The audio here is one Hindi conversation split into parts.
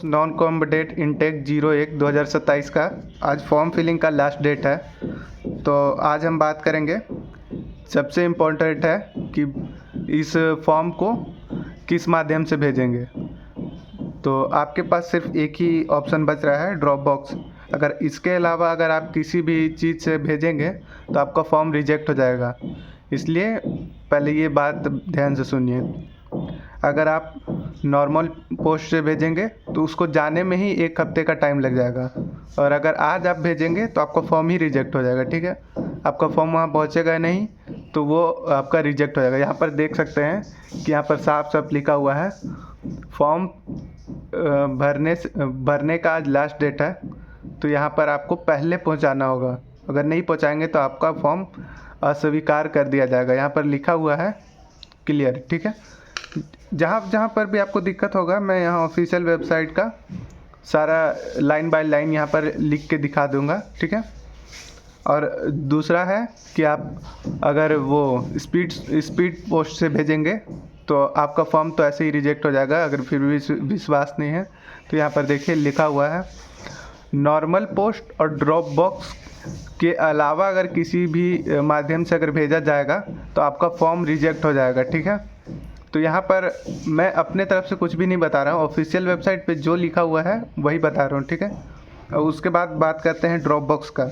नॉन कॉम्बडेट इंटेक 01/2027 का आज फॉर्म फिलिंग का लास्ट डेट है। तो आज हम बात करेंगे, सबसे इम्पोर्टेंट है कि इस फॉर्म को किस माध्यम से भेजेंगे। तो आपके पास सिर्फ एक ही ऑप्शन बच रहा है, ड्रॉप बॉक्स। अगर इसके अलावा अगर आप किसी भी चीज़ से भेजेंगे तो आपका फॉर्म रिजेक्ट हो जाएगा। इसलिए पहले ये बात ध्यान से सुनिए। अगर आप नॉर्मल पोस्ट से भेजेंगे तो उसको जाने में ही 1 हफ्ते का टाइम लग जाएगा, और अगर आज आप भेजेंगे तो आपका फॉर्म ही रिजेक्ट हो जाएगा। ठीक है, आपका फॉर्म वहाँ पहुँचेगा नहीं तो वो आपका रिजेक्ट हो जाएगा। यहाँ पर देख सकते हैं कि यहाँ पर साफ साफ लिखा हुआ है, फॉर्म भरने का आज लास्ट डेट है। तो यहाँ पर आपको पहले पहुँचाना होगा। अगर नहीं पहुँचाएंगे तो आपका फॉर्म अस्वीकार कर दिया जाएगा। यहाँ पर लिखा हुआ है क्लियर। ठीक है, जहाँ पर भी आपको दिक्कत होगा, मैं यहाँ ऑफिशियल वेबसाइट का सारा लाइन बाय लाइन यहाँ पर लिख के दिखा दूँगा। ठीक है, और दूसरा है कि आप अगर वो स्पीड पोस्ट से भेजेंगे तो आपका फॉर्म तो ऐसे ही रिजेक्ट हो जाएगा। अगर फिर भी विश्वास नहीं है तो यहाँ पर देखिए लिखा हुआ है, नॉर्मल पोस्ट और ड्रॉप बॉक्स के अलावा अगर किसी भी माध्यम से अगर भेजा जाएगा तो आपका फॉर्म रिजेक्ट हो जाएगा। ठीक है, तो यहाँ पर मैं अपने तरफ से कुछ भी नहीं बता रहा हूँ, ऑफिशियल वेबसाइट पे जो लिखा हुआ है वही बता रहा हूँ। ठीक है, और उसके बाद बात करते हैं ड्रॉप बॉक्स का।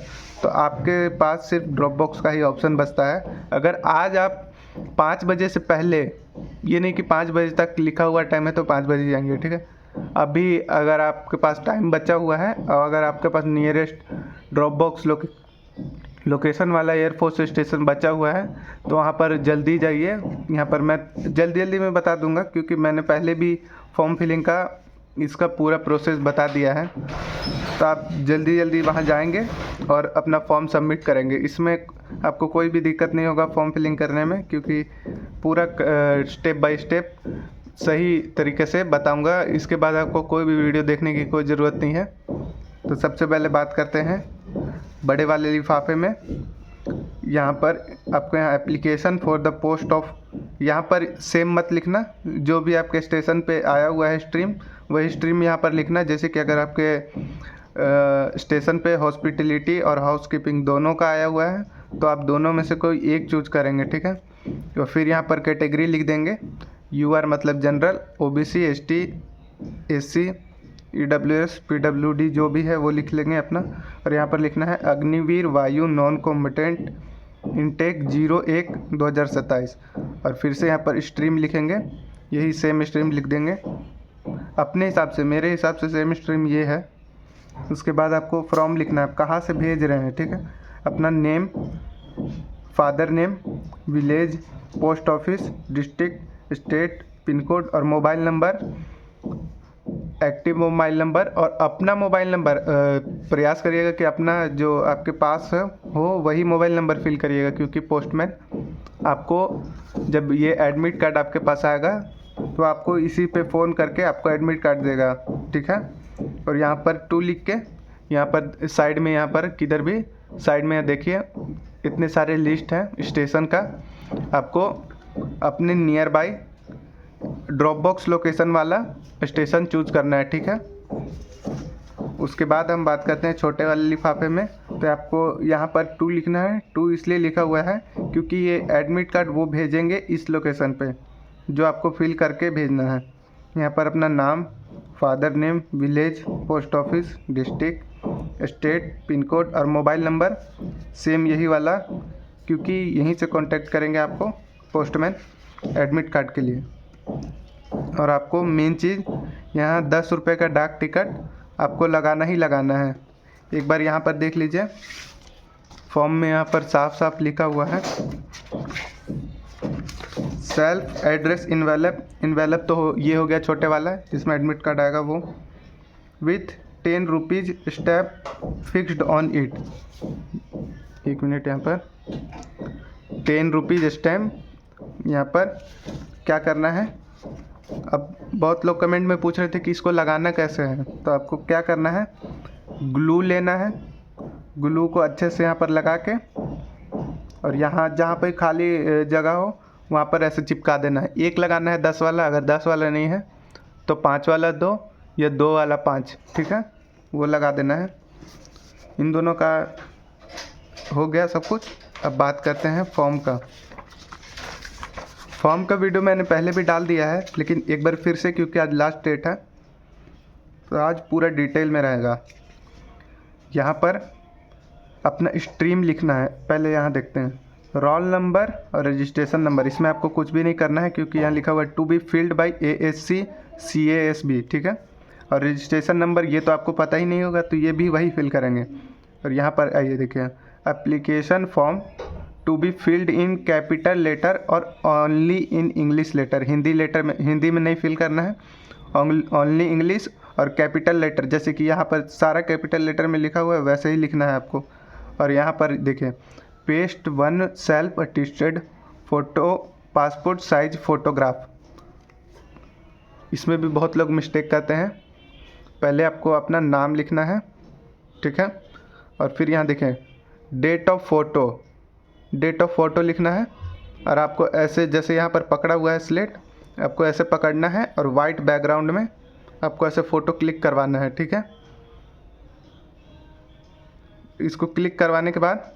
तो आपके पास सिर्फ ड्रॉप बॉक्स का ही ऑप्शन बचता है। अगर आज आप 5 बजे से पहले, ये नहीं कि 5 बजे तक लिखा हुआ टाइम है तो 5 बजे जाएंगे। ठीक है, अभी अगर आपके पास टाइम बचा हुआ है और अगर आपके पास नियरेस्ट ड्रॉप बॉक्स लोकेशन वाला एयरफोर्स स्टेशन बचा हुआ है तो वहाँ पर जल्दी जाइए। यहाँ पर मैं जल्दी में बता दूंगा क्योंकि मैंने पहले भी फॉर्म फिलिंग का इसका पूरा प्रोसेस बता दिया है। तो आप जल्दी वहाँ जाएंगे और अपना फॉर्म सबमिट करेंगे। इसमें आपको कोई भी दिक्कत नहीं होगा फॉर्म फिलिंग करने में, क्योंकि पूरा स्टेप बाय स्टेप सही तरीके से बताऊंगा। इसके बाद आपको कोई भी वीडियो देखने की कोई ज़रूरत नहीं है। तो सबसे पहले बात करते हैं बड़े वाले लिफाफे में। यहाँ पर आपको यहाँ application for the post of, यहाँ पर सेम मत लिखना, जो भी आपके स्टेशन पे आया हुआ है स्ट्रीम, वही स्ट्रीम यहाँ पर लिखना। जैसे कि अगर आपके स्टेशन पे हॉस्पिटलिटी और हाउसकीपिंग दोनों का आया हुआ है तो आप दोनों में से कोई एक चूज करेंगे। ठीक है, तो फिर यहाँ पर कैटेगरी लिख देंगे, यूआर मतलब general, OBC, ST, SC, EWS, PWD जो भी है वो लिख लेंगे अपना। और यहाँ पर लिखना है अग्निवीर वायु नॉन कॉम्बटेंट इंटेक 01/2027, और फिर से यहाँ पर स्ट्रीम लिखेंगे, यही सेम स्ट्रीम लिख देंगे अपने हिसाब से। मेरे हिसाब से सेम स्ट्रीम ये है। उसके बाद आपको फ्रॉम लिखना है, आप कहाँ से भेज रहे हैं। ठीक है, अपना name, father name, village, post office, district, state, pin code और mobile number, active mobile number. और अपना मोबाइल नंबर प्रयास करिएगा कि अपना जो आपके पास हो वही मोबाइल नंबर फिल करिएगा, क्योंकि पोस्टमैन आपको जब ये एडमिट कार्ड आपके पास आएगा तो आपको इसी पे फ़ोन करके आपको एडमिट कार्ड देगा। ठीक है, और यहाँ पर 2 लिख के यहाँ पर साइड में, यहाँ पर किधर भी साइड में देखिए इतने सारे लिस्ट हैं स्टेशन का। आपको अपने near by drop box location वाला स्टेशन चूज करना है। ठीक है, उसके बाद हम बात करते हैं छोटे वाले लिफाफे में। तो आपको यहाँ पर 2 लिखना है। 2 इसलिए लिखा हुआ है क्योंकि ये एडमिट कार्ड वो भेजेंगे इस लोकेशन पे जो आपको फिल करके भेजना है। यहाँ पर अपना नाम, father name, village, post office, district, state, pin code और मोबाइल नंबर सेम यही वाला, क्योंकि यहीं से कांटेक्ट करेंगे आपको पोस्टमैन एडमिट कार्ड के लिए। और आपको मेन चीज़ यहाँ 10 रुपये का डाक टिकट आपको लगाना ही लगाना है। एक बार यहाँ पर देख लीजिए, फॉर्म में यहाँ पर साफ साफ लिखा हुआ है, सेल्फ एड्रेस इन्वेलप तो ये हो गया छोटे वाला जिसमें एडमिट कार्ड आएगा वो, with 10 rupees stamp fixed on it. 1 minute, यहाँ पर 10 रुपीज़ स्टैम्प। यहाँ पर क्या करना है, अब बहुत लोग कमेंट में पूछ रहे थे कि इसको लगाना कैसे है। तो आपको क्या करना है, ग्लू लेना है, ग्लू को अच्छे से यहाँ पर लगा के और यहाँ जहाँ पे खाली जगह हो वहाँ पर ऐसे चिपका देना है। एक लगाना है 10 वाला, अगर 10 वाला नहीं है तो 5 वाला दो ये 2 वाला 5, ठीक है, वो लगा देना है। इन दोनों का हो गया सब कुछ। अब बात करते हैं फॉर्म का। फॉर्म का वीडियो मैंने पहले भी डाल दिया है, लेकिन एक बार फिर से, क्योंकि आज लास्ट डेट है तो आज पूरा डिटेल में रहेगा। यहाँ पर अपना स्ट्रीम लिखना है। पहले यहाँ देखते हैं, रोल नंबर और रजिस्ट्रेशन नंबर। इसमें आपको कुछ भी नहीं करना है, क्योंकि यहाँ लिखा हुआ है to be filled by ASC CASB, ठीक है। और रजिस्ट्रेशन नंबर ये तो आपको पता ही नहीं होगा, तो ये भी वही फिल करेंगे। और यहाँ पर आइए देखिए, application form to be filled in capital letter और only in English letter. Hindi में नहीं फिल करना है, ओनली इंग्लिश और कैपिटल लेटर। जैसे कि यहाँ पर सारा कैपिटल लेटर में लिखा हुआ है वैसे ही लिखना है आपको। और यहाँ पर देखिए, paste 1 self attested photo passport size photograph. इसमें भी बहुत लोग मिस्टेक करते हैं। पहले आपको अपना नाम लिखना है, ठीक है, और फिर यहाँ देखें डेट ऑफ फ़ोटो लिखना है। और आपको ऐसे, जैसे यहाँ पर पकड़ा हुआ है स्लेट, आपको ऐसे पकड़ना है और वाइट बैकग्राउंड में आपको ऐसे फ़ोटो क्लिक करवाना है, ठीक है। इसको क्लिक करवाने के बाद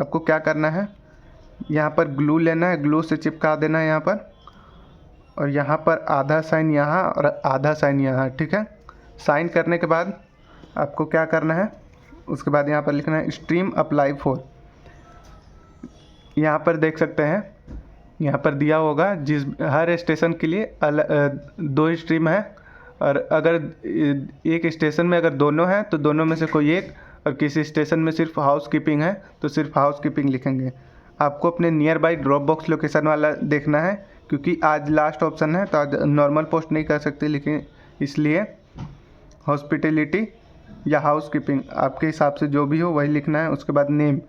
आपको क्या करना है, यहाँ पर ग्लू लेना है, ग्लू से चिपका देना है यहाँ पर। और यहाँ पर आधा साइन यहाँ और आधा साइन यहाँ, ठीक है। साइन करने के बाद आपको क्या करना है, उसके बाद यहाँ पर लिखना है स्ट्रीम अप्लाई फॉर। यहाँ पर देख सकते हैं, यहाँ पर दिया होगा जिस हर स्टेशन के लिए 2 स्ट्रीम है। और अगर एक स्टेशन में अगर दोनों हैं तो दोनों में से कोई एक, और किसी स्टेशन में सिर्फ हाउस कीपिंग है तो सिर्फ हाउस कीपिंग लिखेंगे। आपको अपने near by drop box location वाला देखना है, क्योंकि आज लास्ट ऑप्शन है तो आज नॉर्मल पोस्ट नहीं कर सकते, लेकिन इसलिए हॉस्पिटलिटी या हाउस कीपिंग आपके हिसाब से जो भी हो वही लिखना है। उसके बाद नेम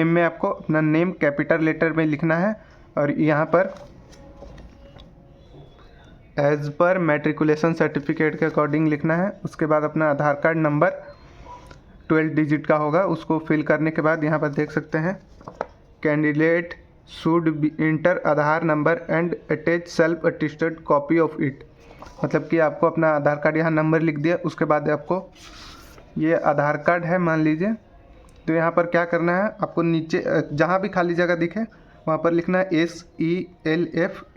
में आपको अपना नेम कैपिटल लेटर में लिखना है। और यहाँ पर एज पर मैट्रिकुलेशन सर्टिफिकेट के अकॉर्डिंग लिखना है। उसके बाद अपना आधार कार्ड नंबर 12 डिजिट का होगा, उसको फिल करने के बाद यहाँ पर देख सकते हैं candidate should be enter Aadhaar number and attach self attested copy of it. मतलब कि आपको अपना आधार कार्ड यहाँ नंबर लिख दिया, उसके बाद आपको ये आधार कार्ड है मान लीजिए, तो यहाँ पर क्या करना है, आपको नीचे जहाँ भी खाली जगह दिखे वहाँ पर लिखना है SELFATTESTED।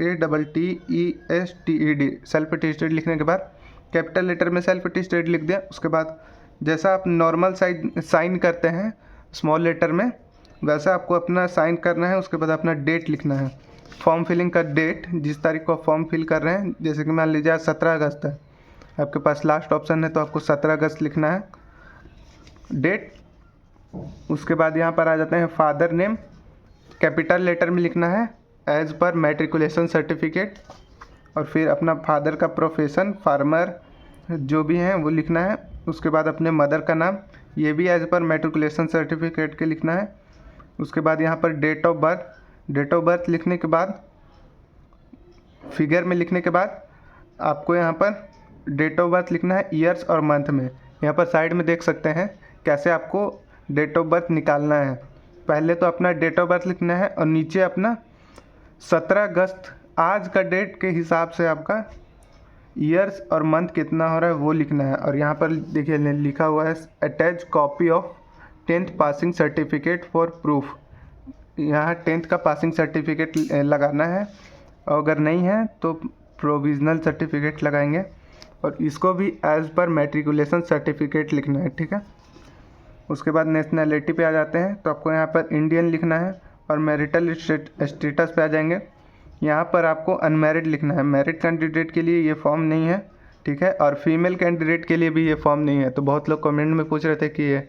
सेल्फ अटेस्टेड लिखने के बाद कैपिटल लेटर में सेल्फ अटेस्टेड लिख दिया। उसके बाद जैसा आप नॉर्मल साइन करते हैं स्मॉल लेटर में, वैसा आपको अपना साइन करना है। उसके बाद अपना डेट लिखना है, फॉर्म फिलिंग का डेट, जिस तारीख को फॉर्म फिल कर रहे हैं। जैसे कि मान लीजिए आज 17 अगस्त है, आपके पास लास्ट ऑप्शन है तो आपको 17 अगस्त लिखना है डेट। उसके बाद यहाँ पर आ जाते हैं फादर नेम, कैपिटल लेटर में लिखना है एज पर मैट्रिकुलेशन सर्टिफिकेट। और फिर अपना फादर का प्रोफेशन, फार्मर जो भी हैं वो लिखना है। उसके बाद अपने मदर का नाम, ये भी एज पर मैट्रिकुलेशन सर्टिफिकेट के लिखना है। उसके बाद यहाँ पर डेट ऑफ बर्थ लिखने के बाद, फिगर में लिखने के बाद आपको यहाँ पर डेट ऑफ बर्थ लिखना है ईयर्स और मंथ में। यहाँ पर साइड में देख सकते हैं कैसे आपको डेट ऑफ बर्थ निकालना है। पहले तो अपना डेट ऑफ बर्थ लिखना है और नीचे अपना 17 अगस्त आज का डेट के हिसाब से आपका ईयर्स और मंथ कितना हो रहा है वो लिखना है। और यहाँ पर देखिए लिखा हुआ है attach copy of 10th passing certificate for proof. यहाँ 10th का पासिंग सर्टिफिकेट लगाना है, और अगर नहीं है तो प्रोविज़नल सर्टिफिकेट लगाएंगे। और इसको भी एज पर मैट्रिकुलेशन सर्टिफिकेट लिखना है, ठीक है। उसके बाद नेशनैलिटी पे आ जाते हैं, तो आपको यहाँ पर इंडियन लिखना है। और मैरिटल स्टेटस पे आ जाएंगे, यहाँ पर आपको अनमैरिड लिखना है। मैरिड कैंडिडेट के लिए ये फॉर्म नहीं है, ठीक है। और फीमेल कैंडिडेट के लिए भी ये फॉर्म नहीं है। तो बहुत लोग कमेंट में पूछ रहे थे कि ये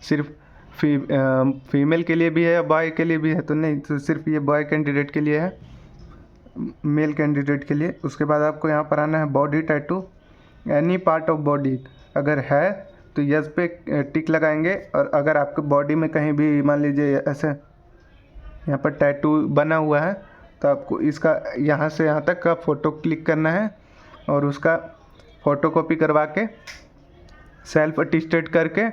सिर्फ फीमेल के लिए भी है या बॉय के लिए भी है, तो नहीं, तो सिर्फ ये बॉय कैंडिडेट के लिए है, मेल कैंडिडेट के लिए। उसके बाद आपको यहाँ पर आना है body tattoo, any part of body अगर है तो यस पे टिक लगाएंगे। और अगर आपके बॉडी में कहीं भी मान लीजिए ऐसे यहाँ पर टैटू बना हुआ है तो आपको इसका यहाँ से यहाँ तक का फ़ोटो क्लिक करना है और उसका फ़ोटोकॉपी करवा के सेल्फ अटेस्टेड करके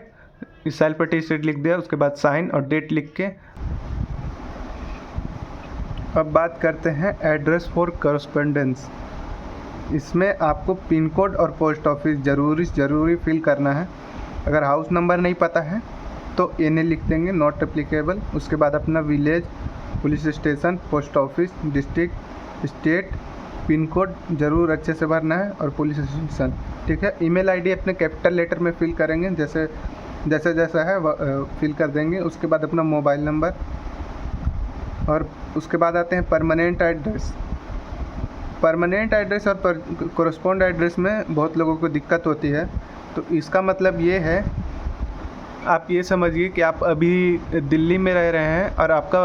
सेल्फ अटेस्टेड लिख दिया। उसके बाद साइन और डेट लिख के। अब बात करते हैं एड्रेस फॉर करस्पॉन्डेंस। इसमें आपको पिन कोड और पोस्ट ऑफिस ज़रूरी फिल करना है। अगर हाउस नंबर नहीं पता है तो NA लिख देंगे, नॉट एप्लीकेबल। उसके बाद अपना village, police station, post office, district, state, pin code ज़रूर अच्छे से भरना है और पुलिस स्टेशन, ठीक है। ईमेल आईडी अपने कैपिटल लेटर में फिल करेंगे, जैसा है फिल कर देंगे। उसके बाद अपना मोबाइल नंबर, और उसके बाद आते हैं परमानेंट एड्रेस। परमानेंट एड्रेस और कोरस्पॉन्ड एड्रेस में बहुत लोगों को दिक्कत होती है। तो इसका मतलब ये है, आप ये समझिए कि आप अभी दिल्ली में रह रहे हैं और आपका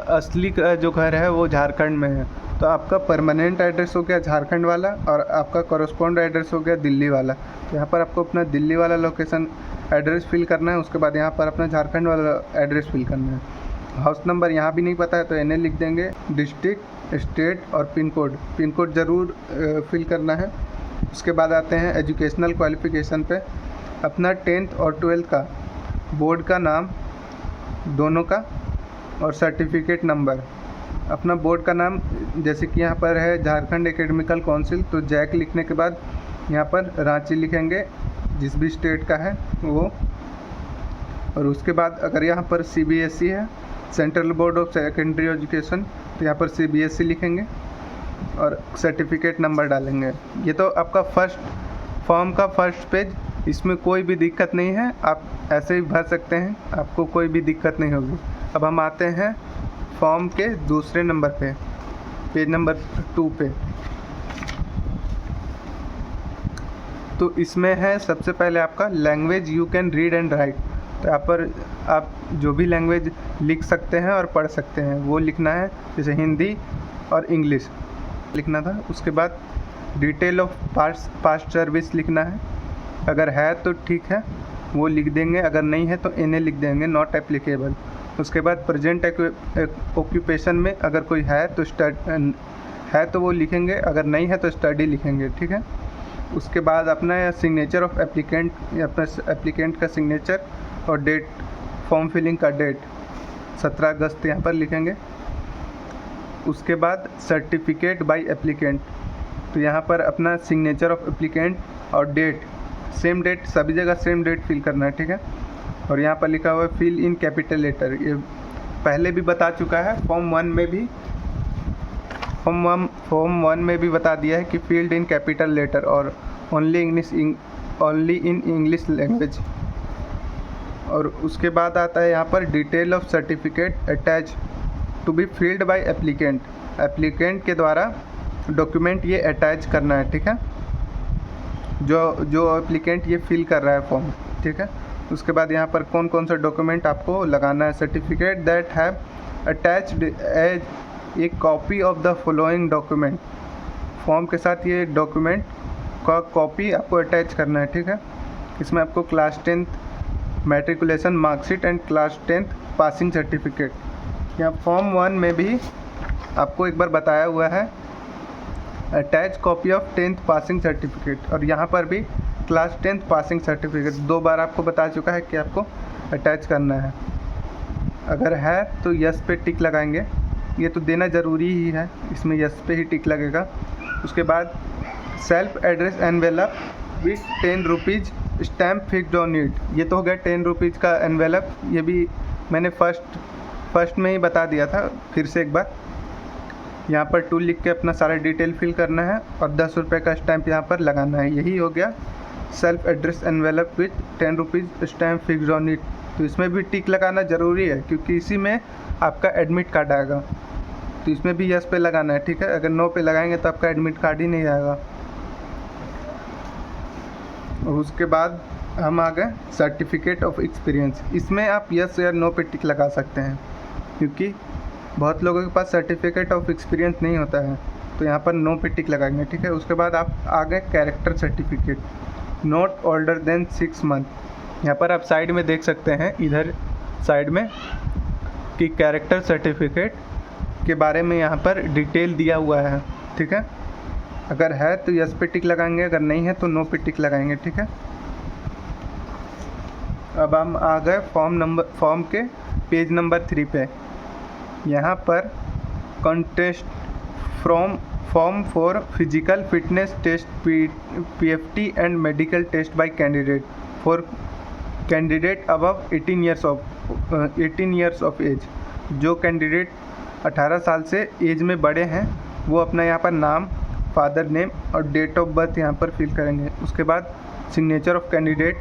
असली का जो घर है वो झारखंड में है। तो आपका परमानेंट एड्रेस हो गया झारखंड वाला और आपका कोरस्पॉन्ड एड्रेस हो गया दिल्ली वाला। तो यहाँ पर आपको अपना दिल्ली वाला लोकेशन एड्रेस फिल करना है। उसके बाद यहाँ पर अपना झारखंड वाला एड्रेस फिल करना है। हाउस नंबर यहाँ भी नहीं पता है तो NA लिख देंगे। डिस्ट्रिक्ट, स्टेट और पिन कोड ज़रूर फिल करना है। उसके बाद आते हैं एजुकेशनल क्वालिफ़िकेशन पे। अपना 10th और 12th का बोर्ड का नाम दोनों का और सर्टिफिकेट नंबर। अपना बोर्ड का नाम जैसे कि यहाँ पर है झारखंड एकेडमिकल काउंसिल, तो जैक लिखने के बाद यहाँ पर रांची लिखेंगे, जिस भी स्टेट का है वो। और उसके बाद अगर यहाँ पर CBSE है, central board of secondary education, तो यहाँ पर CBSE लिखेंगे और सर्टिफिकेट नंबर डालेंगे। ये तो आपका फॉर्म का फर्स्ट पेज, इसमें कोई भी दिक्कत नहीं है, आप ऐसे ही भर सकते हैं, आपको कोई भी दिक्कत नहीं होगी। अब हम आते हैं फॉर्म के दूसरे नंबर पे, पेज नंबर 2 पे। तो इसमें है सबसे पहले आपका language you can read and right. तो यहाँ पर आप जो भी लैंग्वेज लिख सकते हैं और पढ़ सकते हैं वो लिखना है, जैसे हिंदी और इंग्लिश लिखना था। उसके बाद डिटेल ऑफ पास्ट सर्विस लिखना है, अगर है तो ठीक है वो लिख देंगे, अगर नहीं है तो NA लिख देंगे, नॉट एप्लीकेबल। उसके बाद प्रेजेंट ऑक्यूपेशन में अगर कोई है तो वो लिखेंगे, अगर नहीं है तो स्टडी लिखेंगे, ठीक है। उसके बाद अपना सिग्नेचर ऑफ एप्लीकेंट, अपना एप्लीकेंट का सिग्नेचर और डेट, फॉर्म फिलिंग का डेट 17 अगस्त यहाँ पर लिखेंगे। उसके बाद सर्टिफिकेट बाय एप्लीकेंट, तो यहाँ पर अपना सिग्नेचर ऑफ एप्लीकेंट और डेट, सेम डेट, सभी जगह सेम डेट फिल करना है, ठीक है। और यहाँ पर लिखा हुआ है फिल इन कैपिटल लेटर, ये पहले भी बता चुका है, फॉर्म 1 में भी बता दिया है कि फील्ड इन कैपिटल लेटर और ओनली इन इंग्लिश लैंग्वेज। और उसके बाद आता है यहाँ पर detail of certificate attach to be filled by applicant के द्वारा डॉक्यूमेंट ये अटैच करना है, ठीक है, जो एप्लीकेंट ये फिल कर रहा है फॉर्म, ठीक है। उसके बाद यहाँ पर कौन कौन सा डॉक्यूमेंट आपको लगाना है, certificate that have attached as a copy of the following document, form के साथ ये डॉक्यूमेंट का कॉपी आपको अटैच करना है, ठीक है। इसमें आपको class 10th matriculation marksheet and class 10th passing certificate, यहाँ फॉर्म 1 में भी आपको एक बार बताया हुआ है attach copy of 10th passing certificate, और यहाँ पर भी क्लास 10th पासिंग सर्टिफिकेट 2 बार आपको बता चुका है कि आपको अटैच करना है। अगर है तो यस पे टिक लगाएंगे, ये तो देना ज़रूरी ही है, इसमें यस पे ही टिक लगेगा। उसके बाद self address envelope with 10 rupees stamp fixed on it, ये तो हो गया 10 रुपीज़ का एनवेलप, ये भी मैंने फर्स्ट में ही बता दिया था, फिर से एक बार। यहाँ पर टू लिख के अपना सारा डिटेल फिल करना है और 10 रुपये का स्टैम्प यहाँ पर लगाना है, यही हो गया self address envelope with 10 rupees stamp fixed on it. तो इसमें भी टिक लगाना ज़रूरी है क्योंकि इसी में आपका एडमिट कार्ड आएगा, तो इसमें भी यस पे लगाना है, ठीक है। अगर नो पे लगाएंगे तो आपका एडमिट कार्ड ही नहीं आएगा। और उसके बाद हम आ गए सर्टिफिकेट ऑफ एक्सपीरियंस, इसमें आप यस या नो पे टिक लगा सकते हैं क्योंकि बहुत लोगों के पास सर्टिफिकेट ऑफ एक्सपीरियंस नहीं होता है, तो यहाँ पर नो पे टिक लगाएंगे, ठीक है। उसके बाद आप आ गए character certificate, not older than 6 month, यहाँ पर आप साइड में देख सकते हैं, इधर साइड में कि कैरेक्टर सर्टिफिकेट के बारे में यहाँ पर डिटेल दिया हुआ है, ठीक है। अगर है तो यस पे टिक लगाएंगे, अगर नहीं है तो नो पे टिक लगाएंगे, ठीक है। अब हम आ गए फॉर्म के पेज नंबर 3 पे। यहाँ पर contest from form for physical fitness test PFT and medical test by candidate for candidate above 18 years of age. जो कैंडिडेट 18 साल से एज में बड़े हैं वो अपना यहाँ पर नाम, फादर नेम और डेट ऑफ बर्थ यहाँ पर फिल करेंगे। उसके बाद signature of candidate,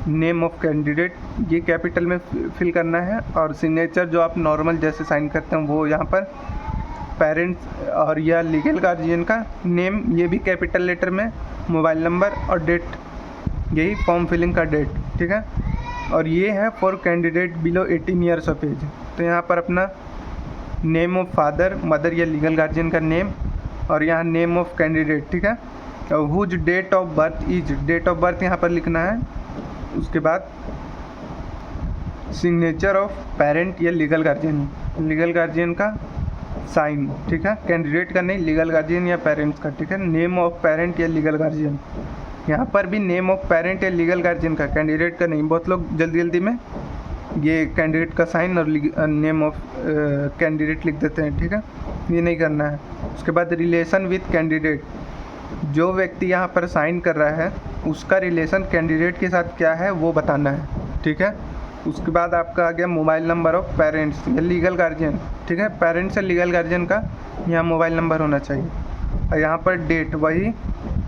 name of candidate ये कैपिटल में फिल करना है, और सिग्नेचर जो आप नॉर्मल जैसे साइन करते हैं वो यहाँ पर, पेरेंट्स और या लीगल गार्जियन का नेम ये भी कैपिटल लेटर में, मोबाइल नंबर और डेट, यही फॉर्म फिलिंग का डेट, ठीक है। और ये है for candidate below 18 years of age. तो यहाँ पर अपना नेम ऑफ फादर, मदर या लीगल गार्जियन का नेम, और यहाँ नेम ऑफ कैंडिडेट, ठीक है। और whose date of birth is, date of birth यहाँ पर लिखना है। उसके बाद सिग्नेचर ऑफ पेरेंट या लीगल गार्जियन का साइन, ठीक है। कैंडिडेट का नहीं, लीगल गार्जियन या पेरेंट्स का, ठीक है। नेम ऑफ पेरेंट या लीगल गार्जियन, यहाँ पर भी नेम ऑफ पेरेंट या लीगल गार्जियन का, कैंडिडेट का नहीं। बहुत लोग जल्दी में ये कैंडिडेट का साइन और नेम ऑफ कैंडिडेट लिख देते हैं, ठीक है, ये नहीं करना है। उसके बाद रिलेशन विथ कैंडिडेट, जो व्यक्ति यहाँ पर साइन कर रहा है उसका रिलेशन कैंडिडेट के साथ क्या है वो बताना है, ठीक है। उसके बाद आपका आ गया मोबाइल नंबर ऑफ पेरेंट्स या लीगल गार्जियन, ठीक है। पेरेंट्स या लीगल गार्जियन का यहाँ मोबाइल नंबर होना चाहिए। और यहाँ पर डेट वही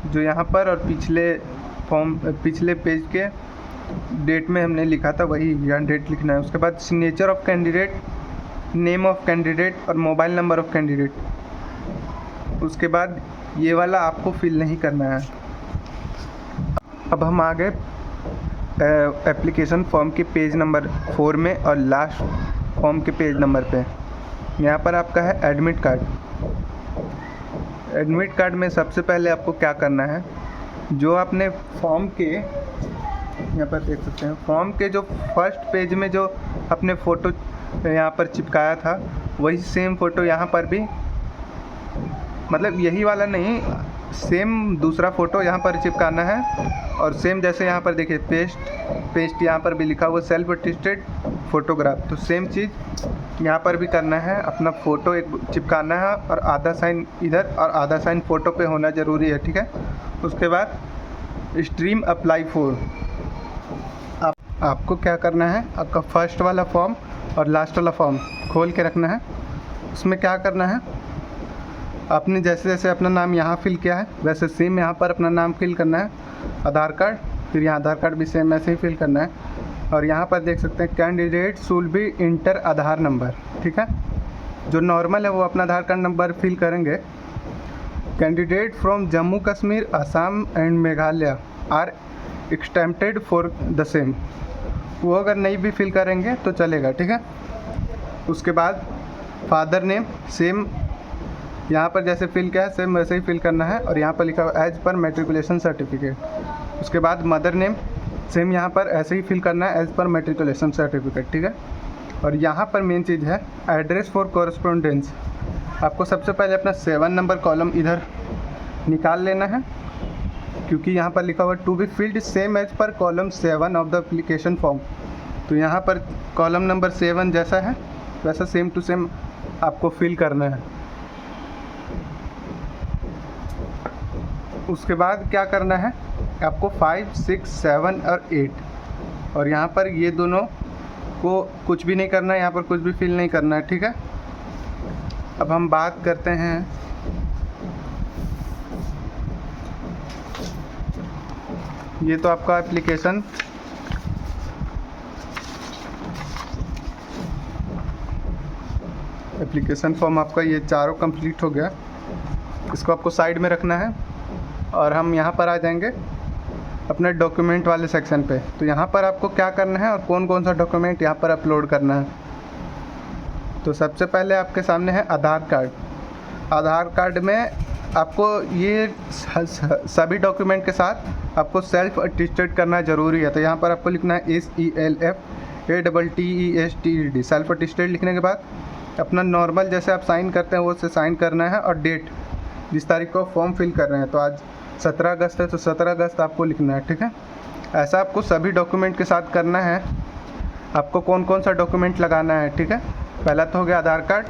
जो यहाँ पर और पिछले पेज के डेट में हमने लिखा था वही यहाँ डेट लिखना है। उसके बाद signature of candidate, name of candidate और मोबाइल नंबर ऑफ कैंडिडेट। उसके बाद ये वाला आपको फिल नहीं करना है। अब हम आ गए एप्लीकेशन फॉर्म के पेज नंबर 4 में और लास्ट फॉर्म के पेज नंबर पे। यहाँ पर आपका है एडमिट कार्ड। एडमिट कार्ड में सबसे पहले आपको क्या करना है, जो आपने फॉर्म के यहाँ पर देख सकते हैं, फॉर्म के जो फर्स्ट पेज में जो अपने फ़ोटो यहाँ पर चिपकाया था वही सेम फ़ोटो यहाँ पर भी, मतलब यही वाला नहीं, सेम दूसरा फ़ोटो यहाँ पर चिपकाना है। और सेम जैसे यहाँ पर देखिए पेस्ट यहाँ पर भी लिखा हुआ सेल्फ अटेस्टेड फ़ोटोग्राफ, तो सेम चीज़ यहाँ पर भी करना है। अपना फ़ोटो एक चिपकाना है और आधा साइन इधर और आधा साइन फ़ोटो पे होना ज़रूरी है, ठीक है। उसके बाद स्ट्रीम अप्लाई फॉर, आपको क्या करना है, आपका फर्स्ट वाला फॉर्म और लास्ट वाला फॉर्म खोल के रखना है। उसमें क्या करना है, आपने जैसे जैसे अपना नाम यहाँ फिल किया है वैसे सेम यहाँ पर अपना नाम फिल करना है। आधार कार्ड, फिर यहाँ आधार कार्ड भी सेम ऐसे ही फिल करना है। और यहाँ पर देख सकते हैं candidate should be enter Aadhaar number, ठीक है। जो नॉर्मल है वो अपना आधार कार्ड नंबर फिल करेंगे। Candidate from Jammu Kashmir, Assam and Meghalaya are exempted for the same, वो अगर नहीं भी फिल करेंगे तो चलेगा, ठीक है। उसके बाद फादर नेम सेम यहाँ पर जैसे फिल किया है सेम वैसे ही फिल करना है, और यहाँ पर लिखा हुआ एज पर मेट्रिकुलेशन सर्टिफिकेट। उसके बाद मदर नेम सेम यहाँ पर ऐसे ही फिल करना है एज पर मेट्रिकुलेशन सर्टिफिकेट, ठीक है। और यहाँ पर मेन चीज़ है एड्रेस फॉर कॉरस्पॉन्डेंस। आपको सबसे पहले अपना 7 नंबर कॉलम इधर निकाल लेना है, क्योंकि यहाँ पर लिखा हुआ to be filled same as per column 7 of the application form. तो यहाँ पर कॉलम नंबर 7 जैसा है वैसा सेम टू सेम आपको फिल करना है। उसके बाद क्या करना है, आपको 5, 6, 7 और 8, और यहाँ पर ये दोनों को कुछ भी नहीं करना है, यहाँ पर कुछ भी फिल नहीं करना है, ठीक है। अब हम बात करते हैं ये तो आपका एप्लीकेशन फॉर्म आपका ये चारों कंप्लीट हो गया। इसको आपको साइड में रखना है और हम यहाँ पर आ जाएंगे अपने डॉक्यूमेंट वाले सेक्शन पे। तो यहाँ पर आपको क्या करना है और कौन कौन सा डॉक्यूमेंट यहाँ पर अपलोड करना है। तो सबसे पहले आपके सामने है आधार कार्ड। आधार कार्ड में आपको ये सभी डॉक्यूमेंट के साथ आपको सेल्फ अटेस्टेड करना ज़रूरी है। तो यहाँ पर आपको लिखना है SELFATTESTED। सेल्फ अटेस्टेड लिखने के बाद अपना नॉर्मल जैसे आप साइन करते हैं वो से साइन करना है, और डेट जिस तारीख को फॉर्म फिल कर रहे हैं, तो आज 17 अगस्त है तो 17 अगस्त आपको लिखना है, ठीक है। ऐसा आपको सभी डॉक्यूमेंट के साथ करना है। आपको कौन कौन सा डॉक्यूमेंट लगाना है, ठीक है। पहला तो हो गया आधार कार्ड,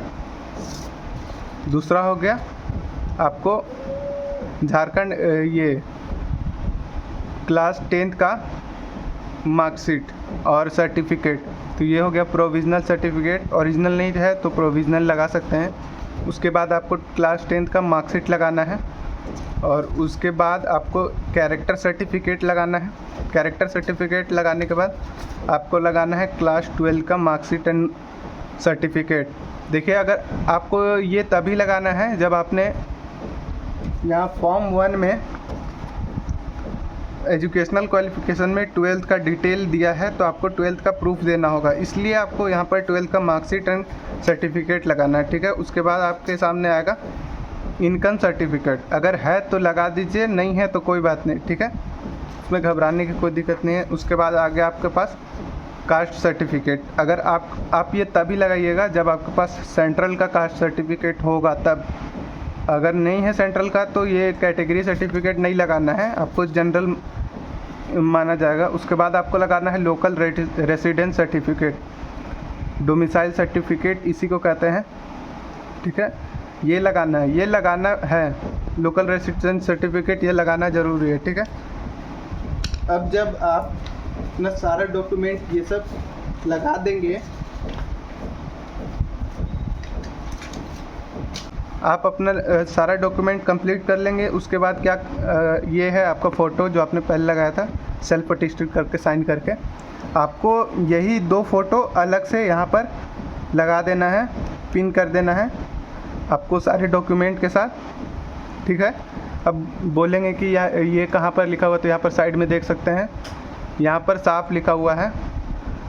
दूसरा हो गया आपको झारखंड ये क्लास 10th का मार्कशीट और सर्टिफिकेट। तो ये हो गया प्रोविज़नल सर्टिफिकेट, ओरिजिनल नहीं है तो प्रोविज़नल लगा सकते हैं। उसके बाद आपको क्लास 10th का मार्कशीट लगाना है और उसके बाद आपको कैरेक्टर सर्टिफिकेट लगाना है। कैरेक्टर सर्टिफिकेट लगाने के बाद आपको लगाना है क्लास 12 का मार्कशीट एंड सर्टिफिकेट। देखिए, अगर आपको ये तभी लगाना है जब आपने यहाँ फॉर्म 1 में एजुकेशनल क्वालिफ़िकेशन में 12th का डिटेल दिया है, तो आपको 12th का प्रूफ देना होगा, इसलिए आपको यहाँ पर 12th का मार्कशीट एंड सर्टिफिकेट लगाना है। ठीक है, उसके बाद आपके सामने आएगा इनकम सर्टिफिकेट। अगर है तो लगा दीजिए, नहीं है तो कोई बात नहीं। ठीक है, उसमें घबराने की कोई दिक्कत नहीं है। उसके बाद आगे आपके पास कास्ट सर्टिफिकेट। अगर आप ये तभी लगाइएगा जब आपके पास सेंट्रल का कास्ट सर्टिफिकेट होगा तब। अगर नहीं है सेंट्रल का तो ये कैटेगरी सर्टिफिकेट नहीं लगाना है, आपको जनरल माना जाएगा। उसके बाद आपको लगाना है local residence certificate, domicile certificate इसी को कहते हैं। ठीक है, ये लगाना है, ये लगाना है लोकल रेसिडेंस सर्टिफिकेट, ये लगाना ज़रूरी है। ठीक है, अब जब आप अपना सारा डॉक्यूमेंट ये सब लगा देंगे, आप अपना सारा डॉक्यूमेंट कंप्लीट कर लेंगे। उसके बाद क्या ये है आपका फ़ोटो जो आपने पहले लगाया था सेल्फ अटेस्टेड करके साइन करके, आपको यही 2 फ़ोटो अलग से यहाँ पर लगा देना है, पिन कर देना है आपको सारे डॉक्यूमेंट के साथ। ठीक है, अब बोलेंगे कि ये कहाँ पर लिखा हुआ, तो यहाँ पर साइड में देख सकते हैं, यहाँ पर साफ लिखा हुआ है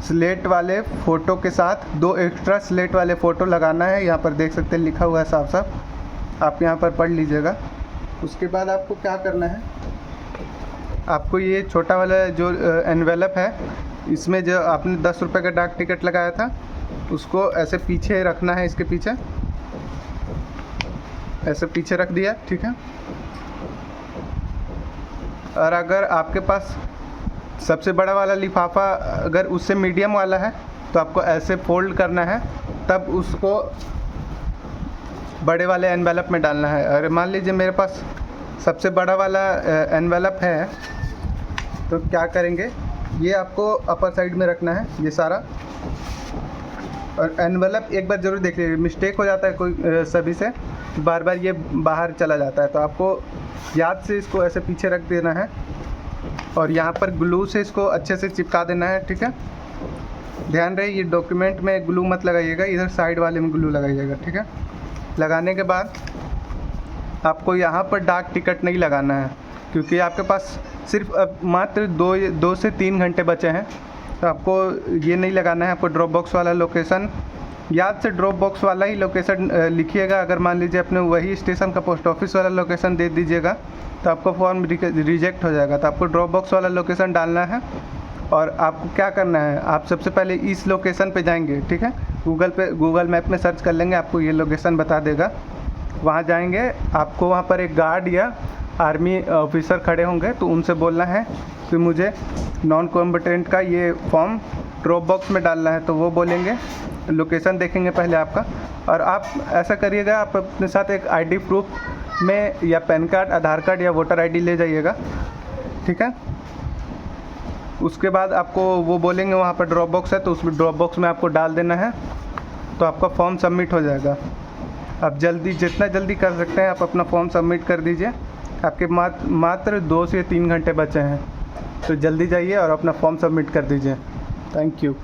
स्लेट वाले फ़ोटो के साथ 2 एक्स्ट्रा स्लेट वाले फ़ोटो लगाना है। यहाँ पर देख सकते हैं लिखा हुआ है साफ साफ, आप यहाँ पर पढ़ लीजिएगा। उसके बाद आपको क्या करना है, आपको ये छोटा वाला जो एनवेलप है, इसमें जो आपने 10 रुपये का डाक टिकट लगाया था उसको ऐसे पीछे रखना है, इसके पीछे ऐसे पीछे रख दिया। ठीक है, और अगर आपके पास सबसे बड़ा वाला लिफाफा अगर उससे मीडियम वाला है तो आपको ऐसे फोल्ड करना है, तब उसको बड़े वाले एनवेलप में डालना है। और मान लीजिए मेरे पास सबसे बड़ा वाला एनवेलप है, तो क्या करेंगे, ये आपको अपर साइड में रखना है ये सारा। और एनवेलप एक बार ज़रूर देख लीजिए, मिस्टेक हो जाता है कोई सभी से, बार बार ये बाहर चला जाता है, तो आपको याद से इसको ऐसे पीछे रख देना है और यहाँ पर ग्लू से इसको अच्छे से चिपका देना है। ठीक है, ध्यान रहे ये डॉक्यूमेंट में ग्लू मत लगाइएगा, इधर साइड वाले में ग्लू लगाइएगा। ठीक है, लगाने के बाद आपको यहाँ पर डाक टिकट नहीं लगाना है, क्योंकि आपके पास सिर्फ अब मात्र 2 से 3 घंटे बचे हैं, तो आपको ये नहीं लगाना है। आपको ड्रॉप बॉक्स वाला लोकेशन, याद से ड्रॉप बॉक्स वाला ही लोकेशन लिखिएगा। अगर मान लीजिए अपने वही स्टेशन का पोस्ट ऑफिस वाला लोकेशन दे दीजिएगा तो आपका फॉर्म रिजेक्ट हो जाएगा। तो आपको ड्रॉप बॉक्स वाला लोकेशन डालना है और आपको क्या करना है, आप सबसे पहले इस लोकेशन पे जाएंगे। ठीक है, गूगल मैप में सर्च कर लेंगे, आपको ये लोकेशन बता देगा। वहाँ जाएंगे, आपको वहाँ पर एक गार्ड या आर्मी ऑफिसर खड़े होंगे, तो उनसे बोलना है कि मुझे नॉन कॉम्बटेंट का ये फॉर्म ड्रॉप बॉक्स में डालना है। तो वो बोलेंगे, लोकेशन देखेंगे पहले आपका, और आप ऐसा करिएगा, आप अपने साथ एक आईडी प्रूफ में या पैन कार्ड, आधार कार्ड या वोटर आईडी ले जाइएगा। ठीक है, उसके बाद आपको वो बोलेंगे वहाँ पर ड्रॉप बॉक्स है, तो उस ड्रॉप बॉक्स में आपको डाल देना है, तो आपका फॉर्म सबमिट हो जाएगा। आप जल्दी, जितना जल्दी कर सकते हैं आप अपना फॉर्म सबमिट कर दीजिए। आपके मात्र 2 से 3 घंटे बचे हैं, तो जल्दी जाइए और अपना फॉर्म सबमिट कर दीजिए। Thank you.